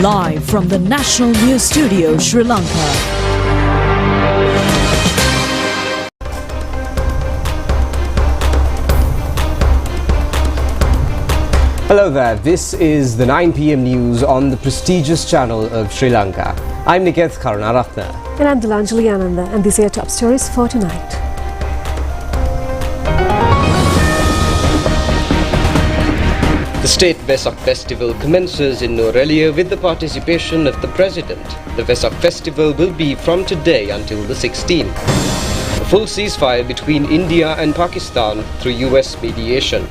Live from the National News Studio, Sri Lanka. Hello there, this is the 9 PM news on the prestigious channel of Sri Lanka. I'm Niketh Karunaratne. And I'm Delanjali Ananda, and these are your top stories for tonight. The State Vesak Festival commences in Nuwara with the participation of the President. The Vesak Festival will be from today until the 16th. A full ceasefire between India and Pakistan through US mediation.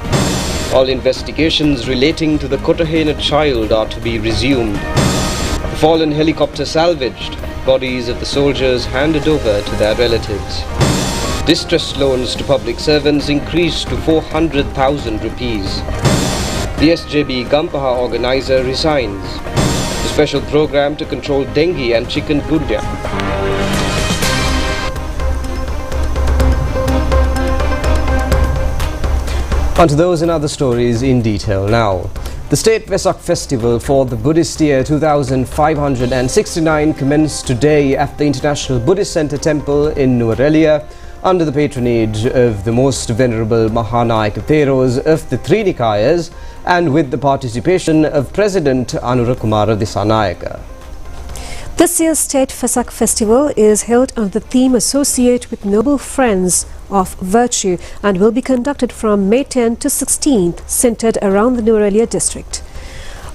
All investigations relating to the Kotahena child are to be resumed. The fallen helicopter salvaged, bodies of the soldiers handed over to their relatives. Distress loans to public servants increased to 400,000 rupees. The SJB Gampaha organizer resigns. The special program to control dengue and chikungunya. On to those and other stories in detail now. The State Vesak Festival for the Buddhist year 2569 commenced today at the International Buddhist Center Temple in Nuwara under the patronage of the Most Venerable Mahanayaka Theros of the Three Nikayas and with the participation of President Anurakumara Disanayaka. This year's State Vesak Festival is held under the theme Associate with Noble Friends of Virtue and will be conducted from May 10 to 16th, centered around the Nuwara district.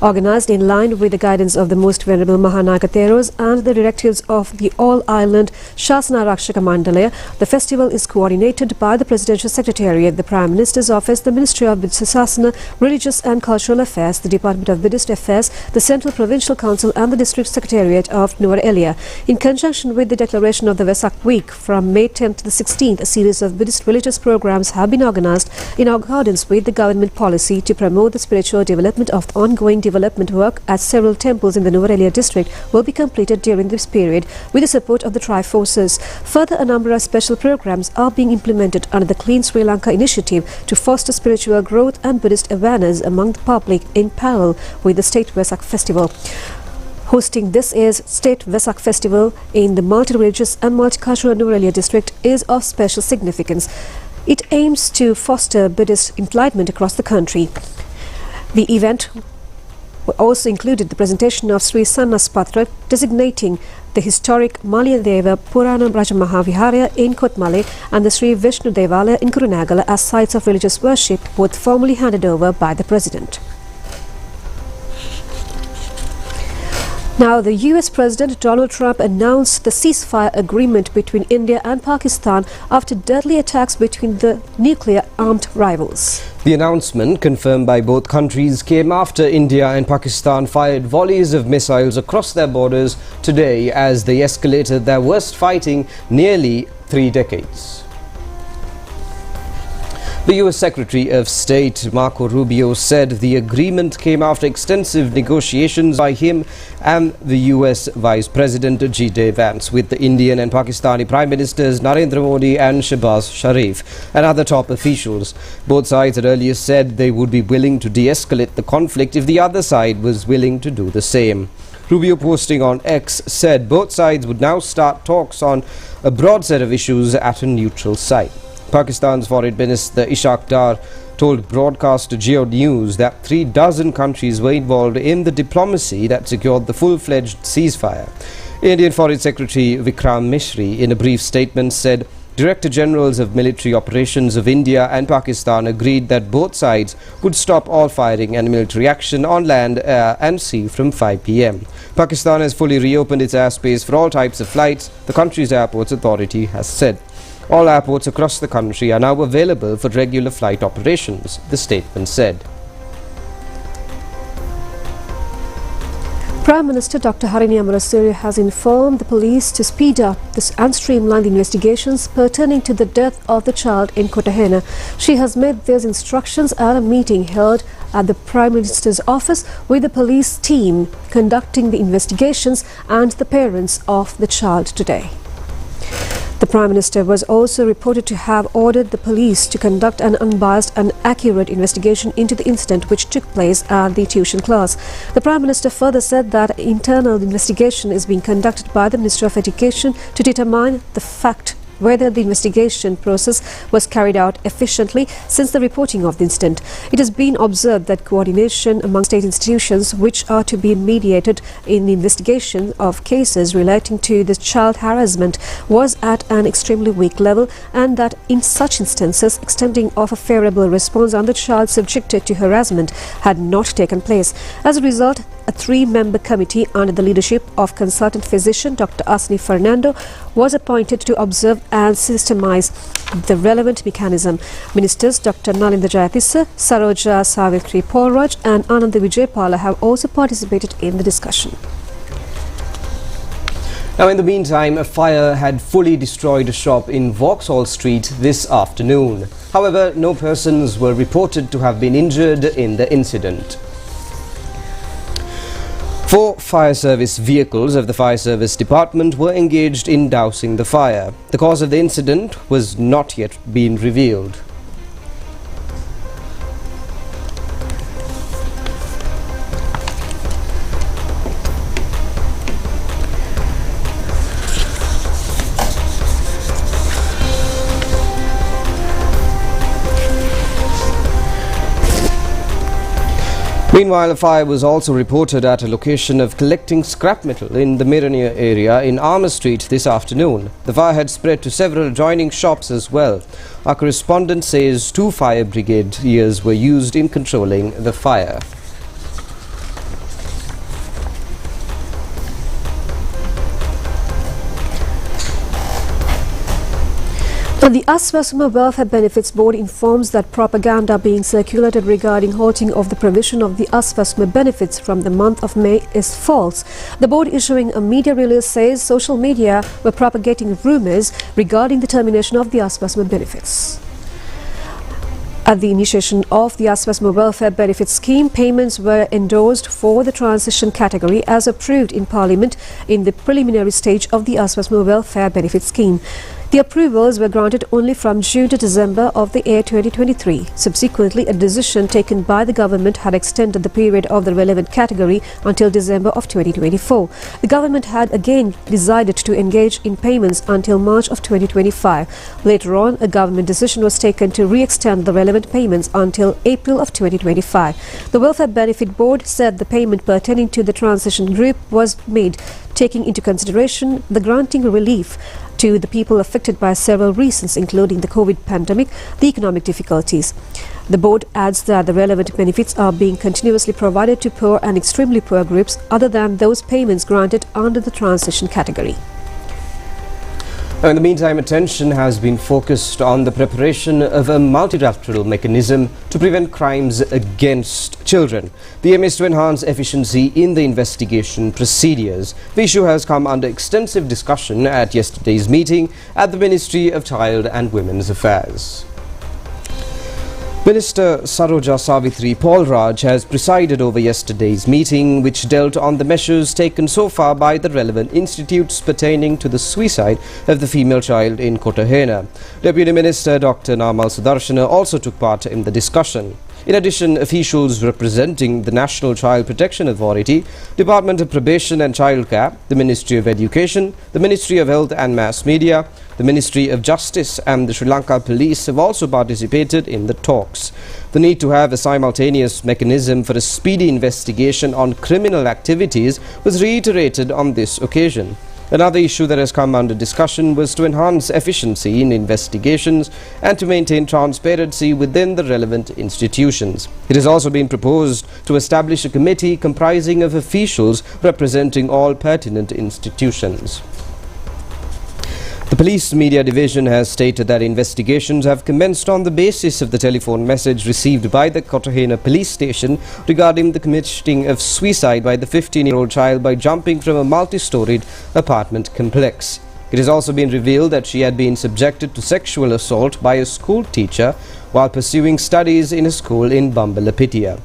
Organized in line with the guidance of the Most Venerable Mahanayaka Theros and the directives of the All-Ireland Shasana Rakshaka Mandalaya, the festival is coordinated by the Presidential Secretariat, the Prime Minister's Office, the Ministry of Sasana, Religious and Cultural Affairs, the Department of Buddhist Affairs, the Central Provincial Council and the District Secretariat of Nuwara. In conjunction with the declaration of the Vesak Week from May 10th to the 16th, a series of Buddhist religious programs have been organized in accordance with the government policy to promote the spiritual development of the ongoing development work at several temples in the Nuwara district will be completed during this period with the support of the Tri-Forces. Further, a number of special programs are being implemented under the Clean Sri Lanka initiative to foster spiritual growth and Buddhist awareness among the public in parallel with the State Vesak Festival. Hosting this year's State Vesak Festival in the multi-religious and multicultural Nuwara district is of special significance. It aims to foster Buddhist enlightenment across the country. The event also included the presentation of Sri Sannaspatra designating the historic Malayadeva Purana Brajamahaviharya in Kotmale and the Sri Vishnu Devalaya in Kurunegala as sites of religious worship, both formally handed over by the President. Now, the US President Donald Trump announced the ceasefire agreement between India and Pakistan after deadly attacks between the nuclear-armed rivals. The announcement, confirmed by both countries, came after India and Pakistan fired volleys of missiles across their borders today as they escalated their worst fighting nearly 3 decades. The US Secretary of State Marco Rubio said the agreement came after extensive negotiations by him and the US Vice President G.D. Vance with the Indian and Pakistani Prime Ministers Narendra Modi and Shehbaz Sharif and other top officials. Both sides had earlier said they would be willing to de-escalate the conflict if the other side was willing to do the same. Rubio, posting on X, said both sides would now start talks on a broad set of issues at a neutral site. Pakistan's Foreign Minister Ishaq Dar told broadcaster Geo News that 36 countries were involved in the diplomacy that secured the full-fledged ceasefire. Indian Foreign Secretary Vikram Misri, in a brief statement, said Director Generals of Military Operations of India and Pakistan agreed that both sides would stop all firing and military action on land, air and sea from 5 p.m. Pakistan has fully reopened its airspace for all types of flights, the country's airports authority has said. All airports across the country are now available for regular flight operations, the statement said. Prime Minister Dr. Harini Amarasuri has informed the police to speed up and streamline the investigations pertaining to the death of the child in Kotahena. She has made these instructions at a meeting held at the Prime Minister's office with the police team conducting the investigations and the parents of the child today. The Prime Minister was also reported to have ordered the police to conduct an unbiased and accurate investigation into the incident which took place at the tuition class. The Prime Minister further said that internal investigation is being conducted by the Ministry of Education to determine the fact whether the investigation process was carried out efficiently since the reporting of the incident. It has been observed that coordination among state institutions which are to be mediated in the investigation of cases relating to the child harassment was at an extremely weak level, and that in such instances extending of a favourable response on the child subjected to harassment had not taken place. As a result, a 3-member committee under the leadership of consultant physician Dr. Asni Fernando was appointed to observe and systemize the relevant mechanism. Ministers Dr. Nalinda Jayatissa, Saroja Savitri Paulraj and Anand Vijaypala have also participated in the discussion. Now, in the meantime, a fire had fully destroyed a shop in Vauxhall Street this afternoon. However, no persons were reported to have been injured in the incident. 4 fire service vehicles of the Fire Service Department were engaged in dousing the fire. The cause of the incident was not yet been revealed. Meanwhile, a fire was also reported at a location of collecting scrap metal in the Mirania area in Armour Street this afternoon. The fire had spread to several adjoining shops as well. Our correspondent says 2 fire brigadiers were used in controlling the fire. The Aswesuma Welfare Benefits Board informs that propaganda being circulated regarding halting of the provision of the Aswesuma benefits from the month of May is false. The board issuing a media release says social media were propagating rumours regarding the termination of the Aswesuma benefits. At the initiation of the Aswesuma Welfare Benefits Scheme, payments were endorsed for the transition category as approved in Parliament in the preliminary stage of the Aswesuma Welfare Benefits Scheme. The approvals were granted only from June to December of the year 2023. Subsequently, a decision taken by the government had extended the period of the relevant category until December of 2024. The government had again decided to engage in payments until March of 2025. Later on, a government decision was taken to re-extend the relevant payments until April of 2025. The Welfare Benefit Board said the payment pertaining to the transition group was made taking into consideration the granting relief to the people affected by several reasons, including the COVID pandemic, the economic difficulties. The board adds that the relevant benefits are being continuously provided to poor and extremely poor groups other than those payments granted under the transition category. In the meantime, attention has been focused on the preparation of a multilateral mechanism to prevent crimes against children. The aim is to enhance efficiency in the investigation procedures. The issue has come under extensive discussion at yesterday's meeting at the Ministry of Child and Women's Affairs. Minister Saroja Savitri Paulraj has presided over yesterday's meeting, which dealt on the measures taken so far by the relevant institutes pertaining to the suicide of the female child in Kotahena. Deputy Minister Dr. Namal Sudarshana also took part in the discussion. In addition, officials representing the National Child Protection Authority, Department of Probation and Childcare, the Ministry of Education, the Ministry of Health and Mass Media, the Ministry of Justice and the Sri Lanka Police have also participated in the talks. The need to have a simultaneous mechanism for a speedy investigation on criminal activities was reiterated on this occasion. Another issue that has come under discussion was to enhance efficiency in investigations and to maintain transparency within the relevant institutions. It has also been proposed to establish a committee comprising of officials representing all pertinent institutions. The Police Media Division has stated that investigations have commenced on the basis of the telephone message received by the Kotahena police station regarding the committing of suicide by the 15-year-old child by jumping from a multi-storied apartment complex. It has also been revealed that she had been subjected to sexual assault by a school teacher while pursuing studies in a school in Bambalapitiya.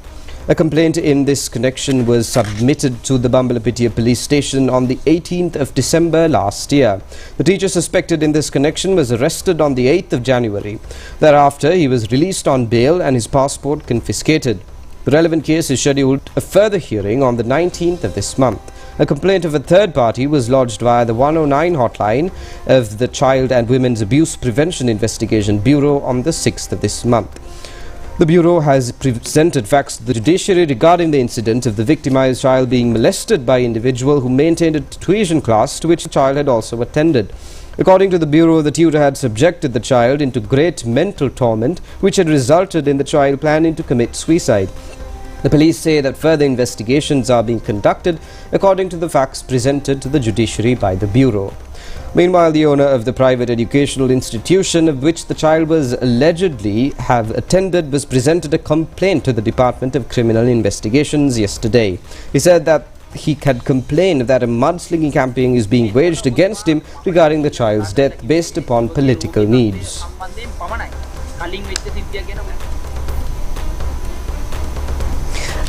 A complaint in this connection was submitted to the Bambalapitiya police station on the 18th of December last year. The teacher suspected in this connection was arrested on the 8th of January. Thereafter, he was released on bail and his passport confiscated. The relevant case is scheduled a further hearing on the 19th of this month. A complaint of a third party was lodged via the 109 hotline of the Child and Women's Abuse Prevention Investigation Bureau on the 6th of this month. The Bureau has presented facts to the judiciary regarding the incident of the victimized child being molested by an individual who maintained a tuition class to which the child had also attended. According to the Bureau, the tutor had subjected the child into great mental torment, which had resulted in the child planning to commit suicide. The police say that further investigations are being conducted according to the facts presented to the judiciary by the Bureau. Meanwhile, the owner of the private educational institution of which the child was allegedly have attended was presented a complaint to the Department of Criminal Investigations yesterday. He said that he had complained that a mudslinging campaign is being waged against him regarding the child's death based upon political needs.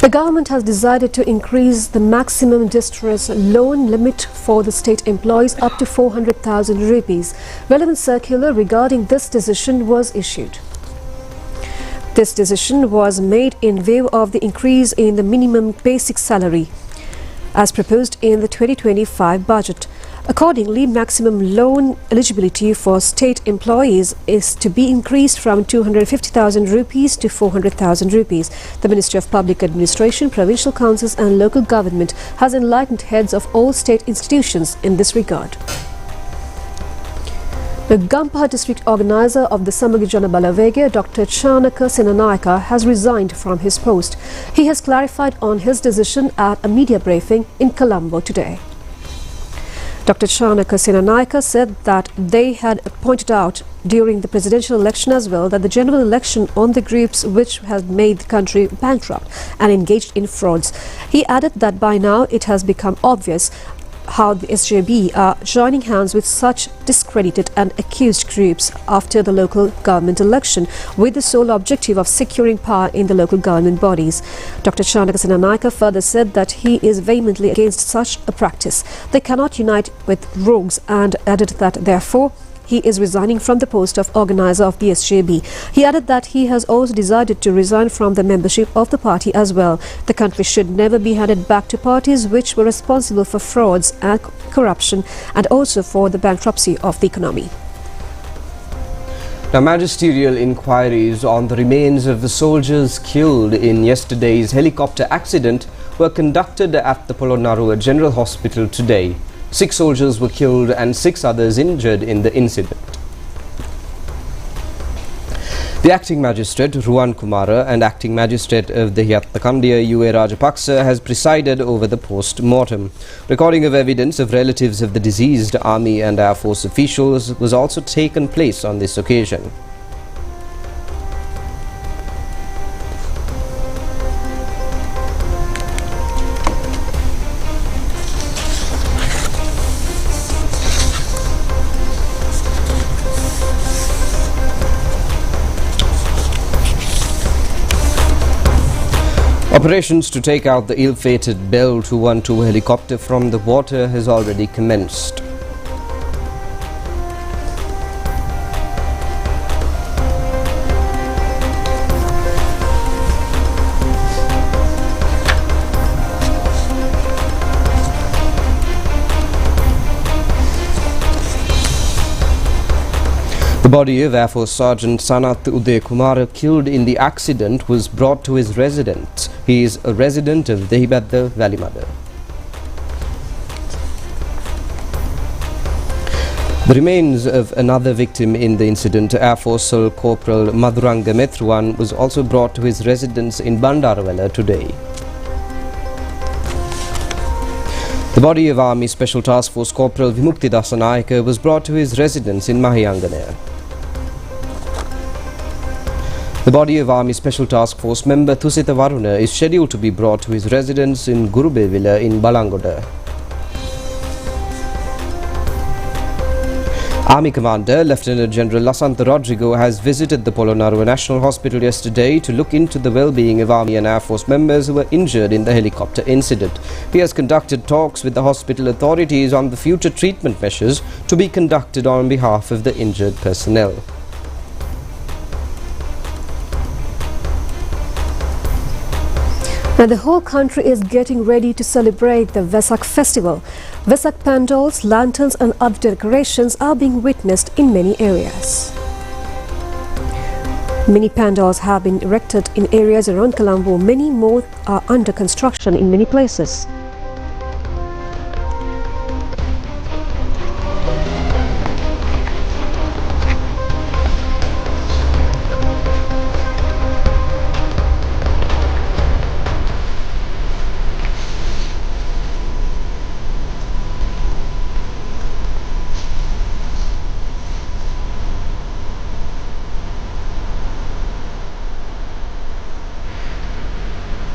The government has decided to increase the maximum distress loan limit for the state employees up to 400,000 rupees. Relevant circular regarding this decision was issued. This decision was made in view of the increase in the minimum basic salary as proposed in the 2025 budget. Accordingly, maximum loan eligibility for state employees is to be increased from 250,000 rupees to 400,000 rupees. The Ministry of Public Administration, Provincial Councils and Local Government has enlightened heads of all state institutions in this regard. The Gampaha district organizer of the Samagijana Balavege, Dr. Chanaka Senanayaka, has resigned from his post. He has clarified on his decision at a media briefing in Colombo today. Dr. Chanaka Senanayaka said that they had pointed out during the presidential election as well that the general election on the groups which had made the country bankrupt and engaged in frauds. He added that by now it has become obvious how the SJB are joining hands with such discredited and accused groups after the local government election with the sole objective of securing power in the local government bodies. Dr. Chanaka Senanayaka further said that he is vehemently against such a practice. They cannot unite with rogues and added that therefore he is resigning from the post of organizer of the SJB. He added that he has also decided to resign from the membership of the party as well. The country should never be handed back to parties which were responsible for frauds and corruption and also for the bankruptcy of the economy. Now, magisterial inquiries on the remains of the soldiers killed in yesterday's helicopter accident were conducted at the Polonnaruwa General Hospital today. 6 soldiers were killed and 6 others injured in the incident. The acting magistrate Ruwan Kumara and acting magistrate of the Yattakandia U.A. Rajapaksa has presided over the post-mortem. Recording of evidence of relatives of the deceased Army and Air Force officials was also taken place on this occasion. Operations to take out the ill-fated Bell 212 helicopter from the water has already commenced. The body of Air Force Sergeant Sanath Uday Kumar, killed in the accident, was brought to his residence. He is a resident of Dehibadda, Valimada. The remains of another victim in the incident, Air Force Corporal Madhuranga Methruan, was also brought to his residence in Bandarawala today. The body of Army Special Task Force Corporal Vimukti Dasanayaka was brought to his residence in Mahiyanganaya. The body of Army Special Task Force member Thusita Varuna is scheduled to be brought to his residence in Gurubevilla in Balangoda. Army Commander Lieutenant General Lasantha Rodrigo has visited the Polonnaruwa National Hospital yesterday to look into the well-being of Army and Air Force members who were injured in the helicopter incident. He has conducted talks with the hospital authorities on the future treatment measures to be conducted on behalf of the injured personnel. And the whole country is getting ready to celebrate the Vesak festival. Vesak pandals, lanterns and other decorations are being witnessed in many areas. Many pandals have been erected in areas around Colombo. Many more are under construction in many places.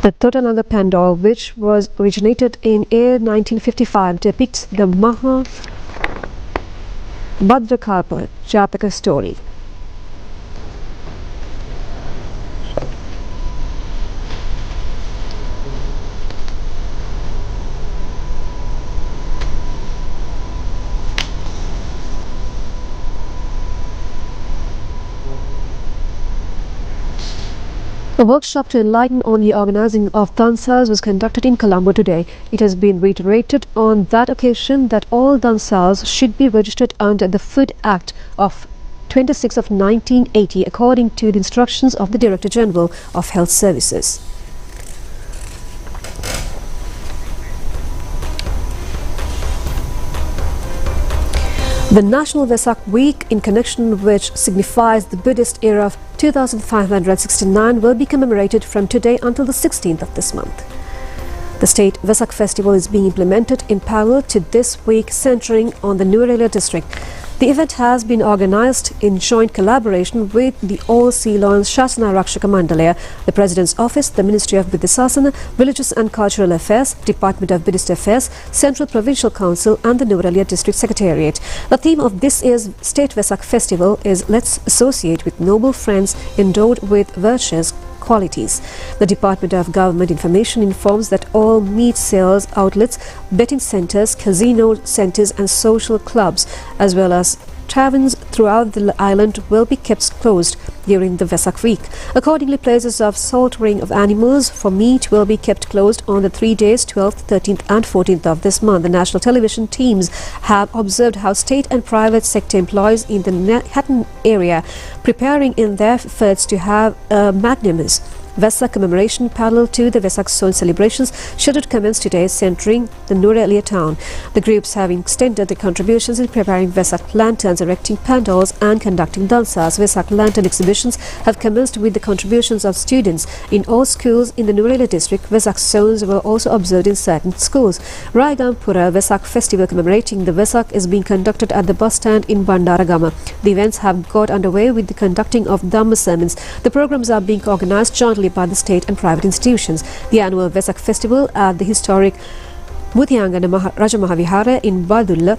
The Totananda Pandal, which was originated in year 1955, depicts the Maha Bhadrakalpa Jataka story. A workshop to enlighten on the organizing of dansas was conducted in Colombo today. It has been reiterated on that occasion that all dansas should be registered under the Food Act of 26 of 1980 according to the instructions of the Director General of Health Services. The National Vesak Week, in connection which signifies the Buddhist era of 2569, will be commemorated from today until the 16th of this month. The State Vesak Festival is being implemented in parallel to this week, centering on the Nuwara district. The event has been organized in joint collaboration with the All Ceylon Shasana Rakshaka Mandalaya, the President's Office, the Ministry of Buddhisasana, Religious and Cultural Affairs, Department of Buddhist Affairs, Central Provincial Council and the Nuwara District Secretariat. The theme of this year's State Vesak Festival is Let's Associate with Noble Friends Endowed with Virtuous Qualities. The Department of Government Information informs that all meat sales outlets, betting centers, casino centers and social clubs, as well as taverns throughout the island, will be kept closed during the Vesak week. Accordingly, places of slaughtering of animals for meat will be kept closed on the 3 days, 12th, 13th and 14th of this month. The national television teams have observed how state and private sector employees in the Manhattan area preparing in their efforts to have a magnanimous Vesak commemoration parallel to the Vesak Zone celebrations scheduled to commence today, centering the Nuwara town. The groups have extended their contributions in preparing Vesak lanterns, erecting pandals and conducting dansas. Vesak lantern exhibitions have commenced with the contributions of students in all schools in the Nuwara district. Vesak zones were also observed in certain schools. Raigampura Vesak festival commemorating the Vesak is being conducted at the bus stand in Bandaragama. The events have got underway with the conducting of Dhamma sermons. The programs are being organized jointly by the state and private institutions. The annual Vesak festival at the historic Muthiangana Raja Mahavihara in Badulla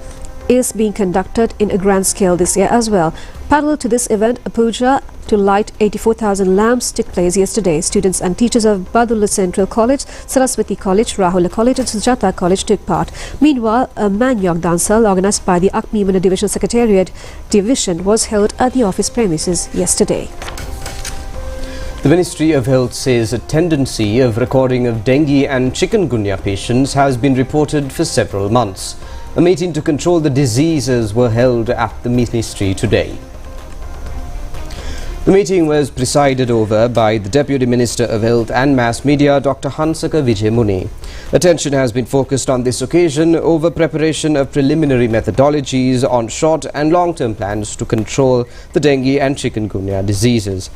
is being conducted in a grand scale this year as well. Parallel to this event, a puja to light 84,000 lamps took place yesterday. Students and teachers of Badulla Central College, Saraswati College, Rahula College and Sujata College took part. Meanwhile, a Manyok dancehall organized by the Akmimana Division Secretariat Division was held at the office premises yesterday. The Ministry of Health says a tendency of recording of dengue and chikungunya patients has been reported for several months. A meeting to control the diseases were held at the ministry today. The meeting was presided over by the Deputy Minister of Health and Mass Media, Dr. Hansaka Vijayamuni. Attention has been focused on this occasion over preparation of preliminary methodologies on short and long-term plans to control the dengue and chikungunya diseases.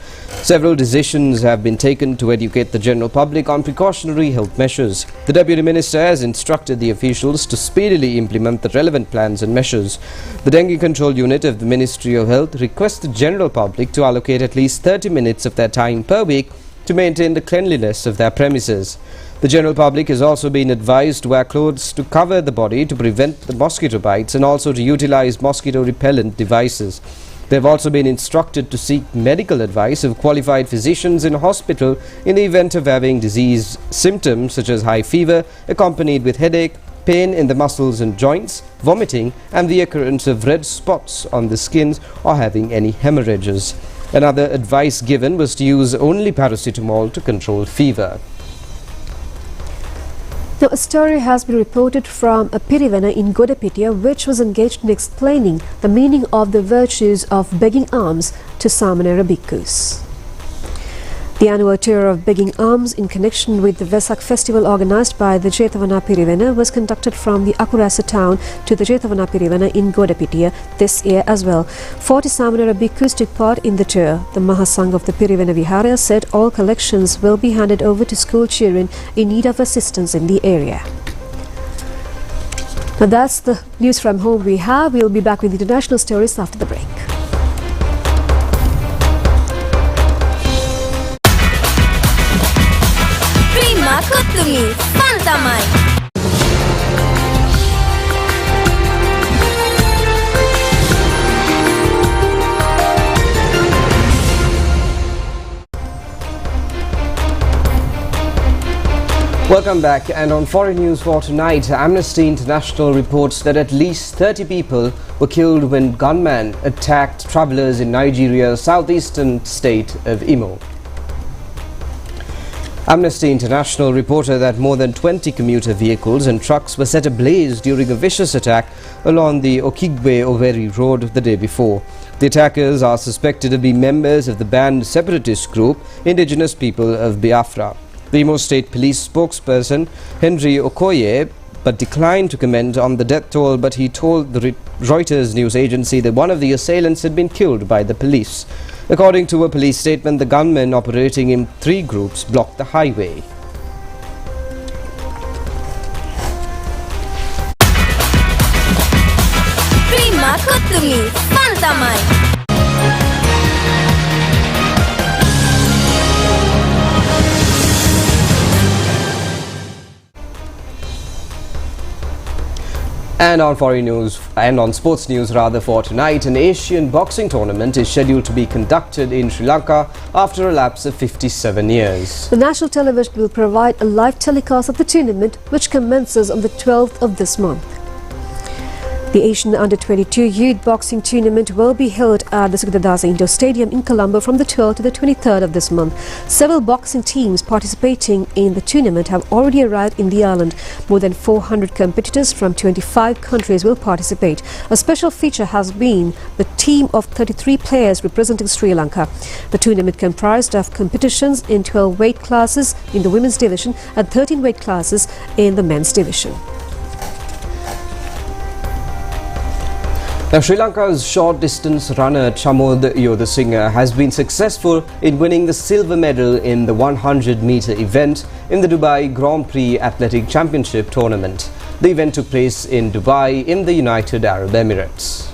Several decisions have been taken to educate the general public on precautionary health measures. The Deputy Minister has instructed the officials to speedily implement the relevant plans and measures. The Dengue Control Unit of the Ministry of Health requests the general public to allocate at least 30 minutes of their time per week to maintain the cleanliness of their premises. The general public has also been advised to wear clothes to cover the body to prevent the mosquito bites and also to utilize mosquito repellent devices. They have also been instructed to seek medical advice of qualified physicians in a hospital in the event of having disease symptoms such as high fever accompanied with headache, pain in the muscles and joints, vomiting and the occurrence of red spots on the skins or having any hemorrhages. Another advice given was to use only paracetamol to control fever. Now, a story has been reported from a Pirivana in Godapitiya which was engaged in explaining the meaning of the virtues of begging alms to Samanera bhikkhus. The annual tour of begging alms in connection with the Vesak festival organized by the Jetavana Pirivana was conducted from the Akurasa town to the Jetavana Pirivana in Godapitiya this year as well. 40 Samanera bhikkhus took part in the tour. The Mahasangh of the Pirivana Vihara said all collections will be handed over to school children in need of assistance in the area. Now that's the news from home we have. We'll be back with international stories after the break. Kutumi, Fantamai. Welcome back, and on foreign news for tonight, Amnesty International reports that at least 30 people were killed when gunmen attacked travelers in Nigeria's southeastern state of Imo. Amnesty International reported that more than 20 commuter vehicles and trucks were set ablaze during a vicious attack along the Okigwe-Owerri road the day before. The attackers are suspected to be members of the banned separatist group Indigenous People of Biafra. The Imo State Police spokesperson Henry Okoye but declined to comment on the death toll, but he told the Reuters news agency that one of the assailants had been killed by the police. According to a police statement, the gunmen operating in 3 groups blocked the highway. Prima Kutumi, Fantamai. And on foreign news, and on sports news rather, for tonight, an Asian boxing tournament is scheduled to be conducted in Sri Lanka after a lapse of 57 years. The national television will provide a live telecast of the tournament, which commences on the 12th of this month. The Asian Under-22 Youth Boxing Tournament will be held at the Sugidadasa Indoor Stadium in Colombo from the 12th to the 23rd of this month. Several boxing teams participating in the tournament have already arrived in the island. More than 400 competitors from 25 countries will participate. A special feature has been the team of 33 players representing Sri Lanka. The tournament comprised of competitions in 12 weight classes in the women's division and 13 weight classes in the men's division. Now, Sri Lanka's short-distance runner Chamod Yodasinghe has been successful in winning the silver medal in the 100-meter event in the Dubai Grand Prix Athletic Championship tournament. The event took place in Dubai in the United Arab Emirates.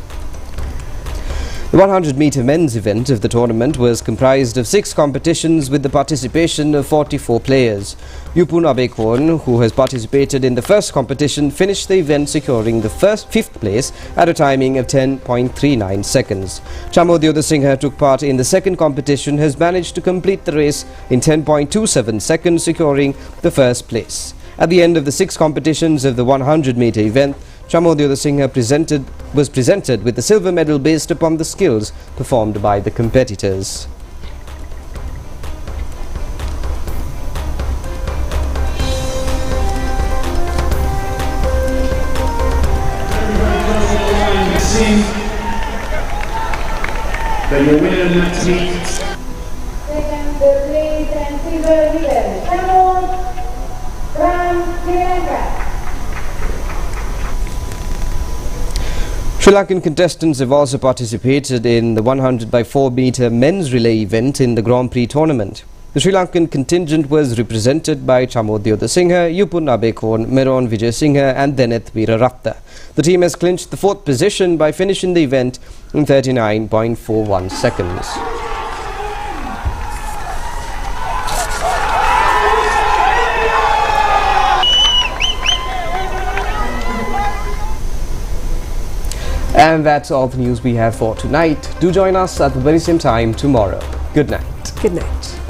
The 100-meter men's event of the tournament was comprised of 6 competitions with the participation of 44 players. Yupun Abekon, who has participated in the first competition, finished the event securing the 5th place at a timing of 10.39 seconds. Chamod Yodasinghe took part in the second competition, has managed to complete the race in 10.27 seconds, securing the first place. At the end of the 6 competitions of the 100-meter event, Chamod Yodasinghe was presented with the silver medal based upon the skills performed by the competitors. The winner next meet. Second place and silver medal, Chamod from Sri Lanka. Sri Lankan contestants have also participated in the 100x4-meter men's relay event in the Grand Prix tournament. The Sri Lankan contingent was represented by Chamod Yodasinghe, Yupun Abekon, Meron Vijayasinghe and Deneth Veeraratta. The team has clinched the 4th position by finishing the event in 39.41 seconds. And that's all the news we have for tonight. Do join us at the very same time tomorrow. Good night. Good night.